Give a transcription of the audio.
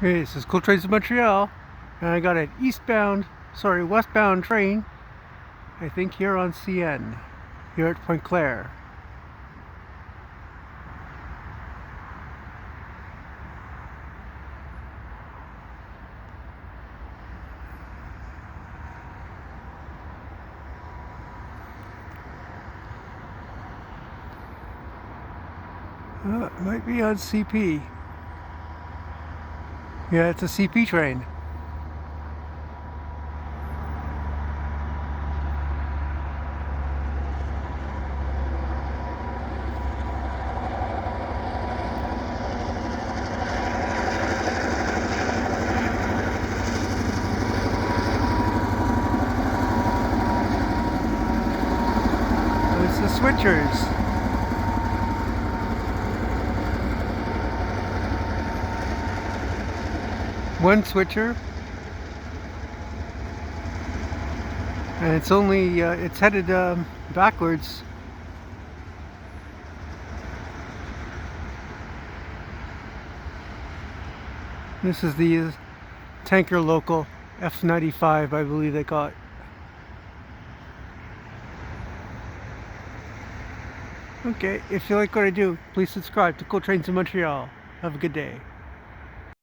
Hey, this is Cool Trains of Montreal, and I got an westbound train, I think here on CN, here at Pointe Claire. It might be on CP. Yeah, it's a CP train. It's the switchers. One switcher, and it's only it's headed backwards. This is the tanker local F95, I believe they call it. Okay, if you like what I do, please subscribe to Cool Trains in Montreal. Have a good day.